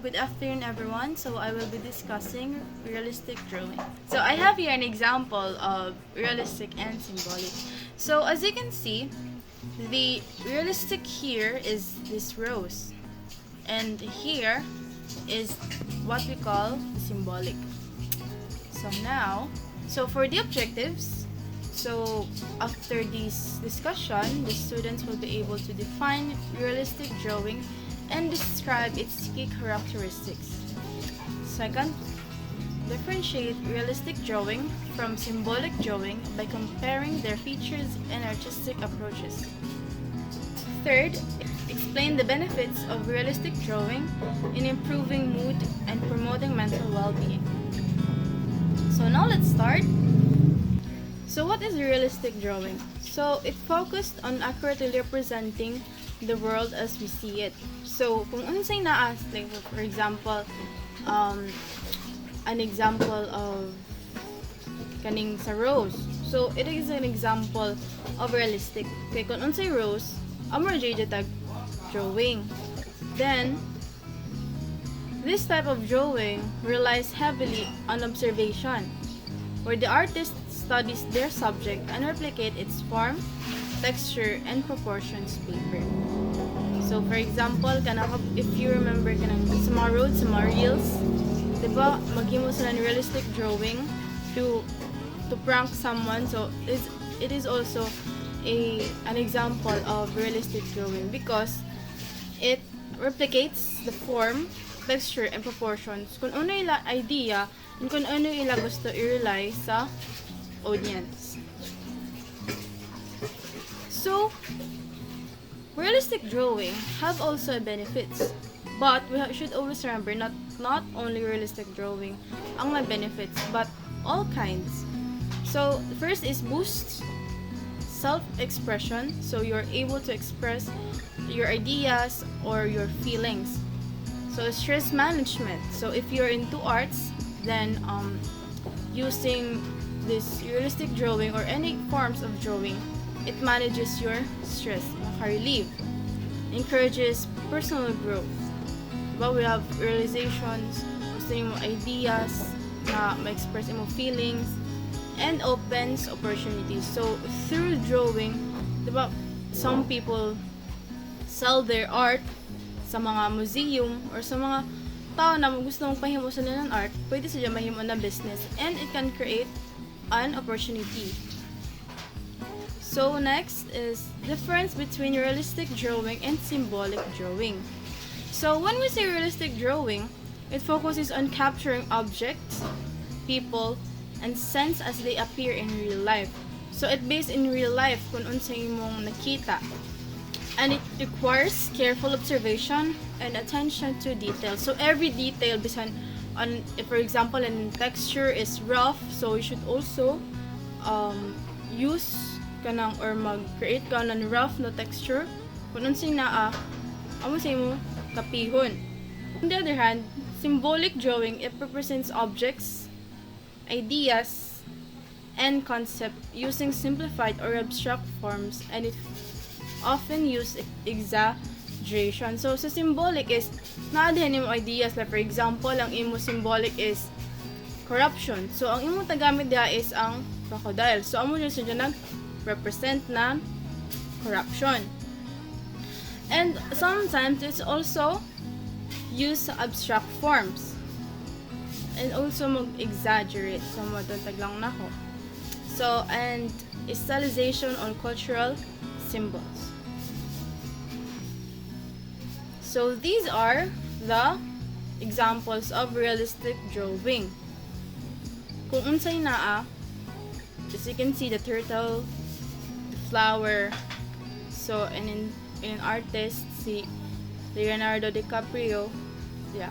good afternoon everyone. So I will be discussing realistic drawing. So I have here an example of realistic and symbolic. So as you can see, the realistic here is this rose, and here is what we call the symbolic. So for the objectives, so after this discussion, the students will be able to define realistic drawing and describe its key characteristics. Second, differentiate realistic drawing from symbolic drawing by comparing their features and artistic approaches. Third, explain the benefits of realistic drawing in improving mood and promoting mental well-being. So now let's start. So what is realistic drawing? So it focused on accurately representing the world as we see it. So kung unsay naa, like for example, an example of kaning sa rose. So it is an example of realistic. Kay kung unsay rose, amor jay tag drawing. Then this type of drawing relies heavily on observation, where the artist studies their subject and replicate its form, texture, and proportions paper. So for example, if you remember sa mga roads, sa mga reels, diba, maghimo sila ng realistic drawing to prank someone. So it is also an example of realistic drawing because it replicates the form, texture, and proportions kung ano ila idea and kung ano ila gusto i-rely sa audience. So realistic drawing have also benefits, but we should always remember not only realistic drawing ang may benefits, but all kinds. So first is boosts self-expression, so you're able to express your ideas or your feelings. So stress management, so if you're into arts, then using this realistic drawing or any forms of drawing, it manages your stress, maka-relieve, encourages personal growth. Diba, we have realizations, gusto mo ideas, na ma-express mo feelings, and opens opportunities. So through drawing, diba, some people sell their art sa mga museum or sa mga tao na gusto mong pahimo sa ng art, pwede sila mahimo na business, and it can create an opportunity. So next is difference between realistic drawing and symbolic drawing. So when we say realistic drawing, it focuses on capturing objects, people, and scenes as they appear in real life. So it based in real life kung unsay mong nakita. And it requires careful observation and attention to detail. So every detail, bisan on, if for example, an texture is rough, so you should also use kanang or mag-create ka ng rough na texture kung unsay naa amo say mo kapihon. On the other hand, symbolic drawing, it represents objects, ideas, and concept using simplified or abstract forms, and it often use exaggeration. So sa symbolic is naadhan mo ideas, like for example, ang imo symbolic is corruption. So ang imo tagamit diha is ang crocodile. So amo siya nag-represent na corruption. And sometimes it's also use abstract forms and also mag-exaggerate. So matutag lang nako. So and stylization on cultural symbols. So these are the examples of realistic drawing. Kung unsay naa, as you can see, the turtle, the flower. So and in an artist, si Leonardo DiCaprio, yeah.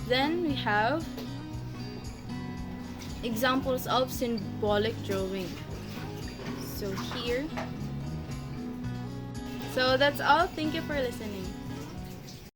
Then we have examples of symbolic drawing. So here. So that's all. Thank you for listening.